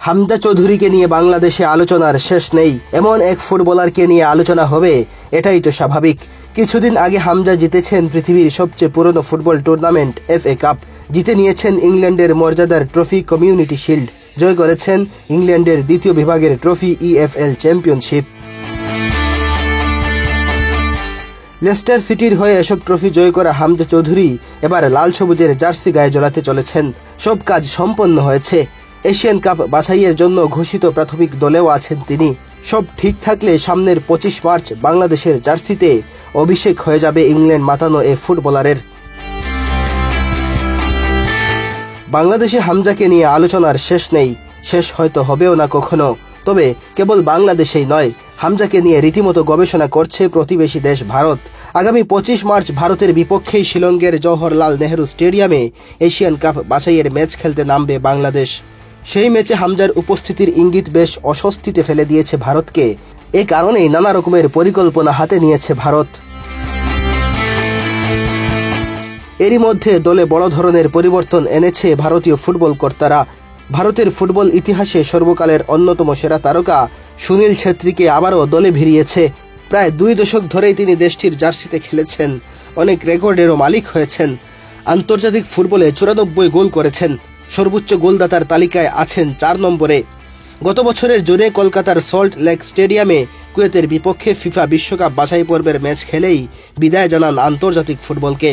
হামজা চৌধুরীকে নিয়ে বাংলাদেশে আলোচনার শেষ নেই। এমন এক ফুটবলারকে নিয়ে আলোচনা হবে, এটাই তো স্বাভাবিক। কিছুদিন আগে হামজা জিতেছেন পৃথিবীর সবচেয়ে পুরনো ফুটবল টুর্নামেন্ট FA কাপ, জিতে নিয়েছেন ইংল্যান্ডের মর্যাদার ট্রফি কমিউনিটি শিল্ড, জয় করেছেন ইংল্যান্ডের দ্বিতীয় বিভাগের ট্রফি EFL চ্যাম্পিয়নশিপ। লেস্টার সিটির হয়ে এসব ট্রফি জয় করা হামজা চৌধুরী এবার লাল সবুজের জার্সি গায়ে জড়াতে চলেছেন। সব কাজ সম্পন্ন হয়েছে। এশিয়ান কাপ বাছাইয়ের জন্য ঘোষিত প্রাথমিক দলেও আছেন তিনি। সব ঠিক থাকলে সামনের 25 মার্চ বাংলাদেশের জার্সিতে অভিষেক হয়ে যাবে ইংল্যান্ড মাতানো এ ফুটবলারের। বাংলাদেশে হামজাকে নিয়ে আলোচনার শেষ নেই, শেষ হয়তো হবেও না কখনো। তবে কেবল বাংলাদেশেই নয়, হামজাকে নিয়ে রীতিমতো গবেষণা করছে প্রতিবেশী দেশ ভারত। আগামী 25 মার্চ ভারতের বিপক্ষেই শিলংয়ের জওহরলাল নেহরু স্টেডিয়ামে এশিয়ান কাপ বাছাইয়ের ম্যাচ খেলতে নামবে বাংলাদেশ। সেই ম্যাচে হামজার উপস্থিতির ইঙ্গিত বেশ অস্বস্তিতে ফেলে দিয়েছে ভারতকে। এ কারণেই নানা রকমের পরিকল্পনা হাতে নিয়েছে ভারত। এরই মধ্যে দলে বড় ধরনের পরিবর্তন এনেছে ভারতীয় ফুটবল কর্তারা। ভারতের ফুটবল ইতিহাসে সর্বকালের অন্যতম সেরা তারকা সুনীল ছেত্রীকে আবারও দলে ভিড়িয়েছে। প্রায় 2 দশক ধরেই তিনি দেশটির জার্সিতে খেলেছেন, অনেক রেকর্ডেরও মালিক হয়েছেন। আন্তর্জাতিক ফুটবলে 94 গোল করেছেন, সর্বোচ্চ গোলদাতার তালিকায় আছেন 4 নম্বরে। গত বছরের জুনে কলকাতার সল্ট লেক স্টেডিয়ামে কুয়েতের বিপক্ষে ফিফা বিশ্বকাপ বাছাই পর্বের ম্যাচ খেলেই বিদায় জানান আন্তর্জাতিক ফুটবলকে।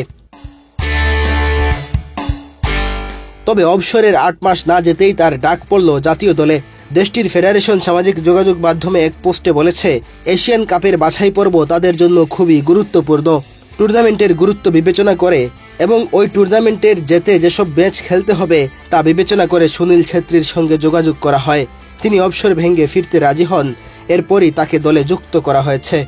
তবে অবসরের 8 মাস না যেতেই তার ডাক পড়ল জাতীয় দলে। দেশটির ফেডারেশন সামাজিক যোগাযোগ মাধ্যমে এক পোস্টে বলেছে, এশিয়ান কাপের বাছাই পর্ব তাদের জন্য খুবই গুরুত্বপূর্ণ। টুর্নামেন্টের গুরুত্ব বিবেচনা করে এবং ওই টুর্নামেন্টের যেতে যেসব ম্যাচ খেলতে হবে তা বিবেচনা করে সুনীল ছেত্রীর সঙ্গে যোগাযোগ করা হয়। তিনি অবসর ভেঙে ফিরতে রাজি হন, এরপরই তাকে দলে যুক্ত করা হয়েছে।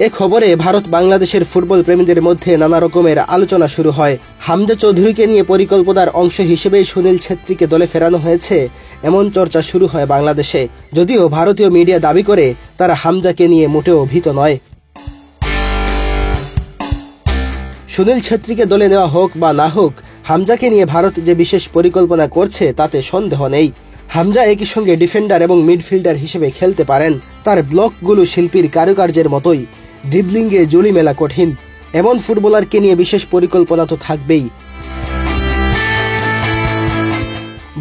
এ খবরে ভারত বাংলাদেশের ফুটবল প্রেমীদের মধ্যে নানা রকমের আলোচনা শুরু হয়। হামজা চৌধুরীকে নিয়ে পরিকল্পনার অংশ হিসেবেই সুনীল ছেত্রীকে দলে ফেরানো হয়েছে, এমন চর্চা শুরু হয় বাংলাদেশে। যদিও ভারতীয় মিডিয়া দাবি করে তারা হামজাকে নিয়ে মোটেও ভীত নয়। সুনীল ছেত্রীকে দলে নেওয়া হোক বা না হোক, হামজাকে নিয়ে ভারত যে বিশেষ পরিকল্পনা করছে তাতে সন্দেহ নেই। হামজা একই সঙ্গে ডিফেন্ডার এবং মিডফিল্ডার হিসেবে খেলতে পারেন। তার ব্লকগুলো শিল্পীর কারুকার্যের মতোই, ড্রিবলিংয়ে জুলি মেলা কঠিন। এমন ফুটবলারকে নিয়ে বিশেষ পরিকল্পনা তো থাকবেই।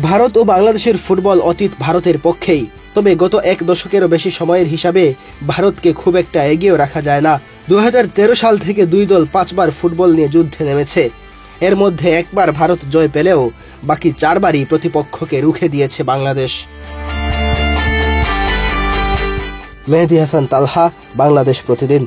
ভারত ও বাংলাদেশের ফুটবল অতীত ভারতের পক্ষেই। তবে গত 1 দশকেরও বেশি সময়ের হিসাবে ভারতকে খুব একটা এগিয়েও রাখা যায় না। 2013 সাল থেকে 2 দল 5 বার ফুটবল নিয়ে যুদ্ধে নেমেছে। এর মধ্যে 1 বার ভারত জয় পেলেও বাকি 4 বারই প্রতিপক্ষকে রুখে দিয়েছে বাংলাদেশ। মেহেদী হাসান তালহা, বাংলাদেশ প্রতিদিন।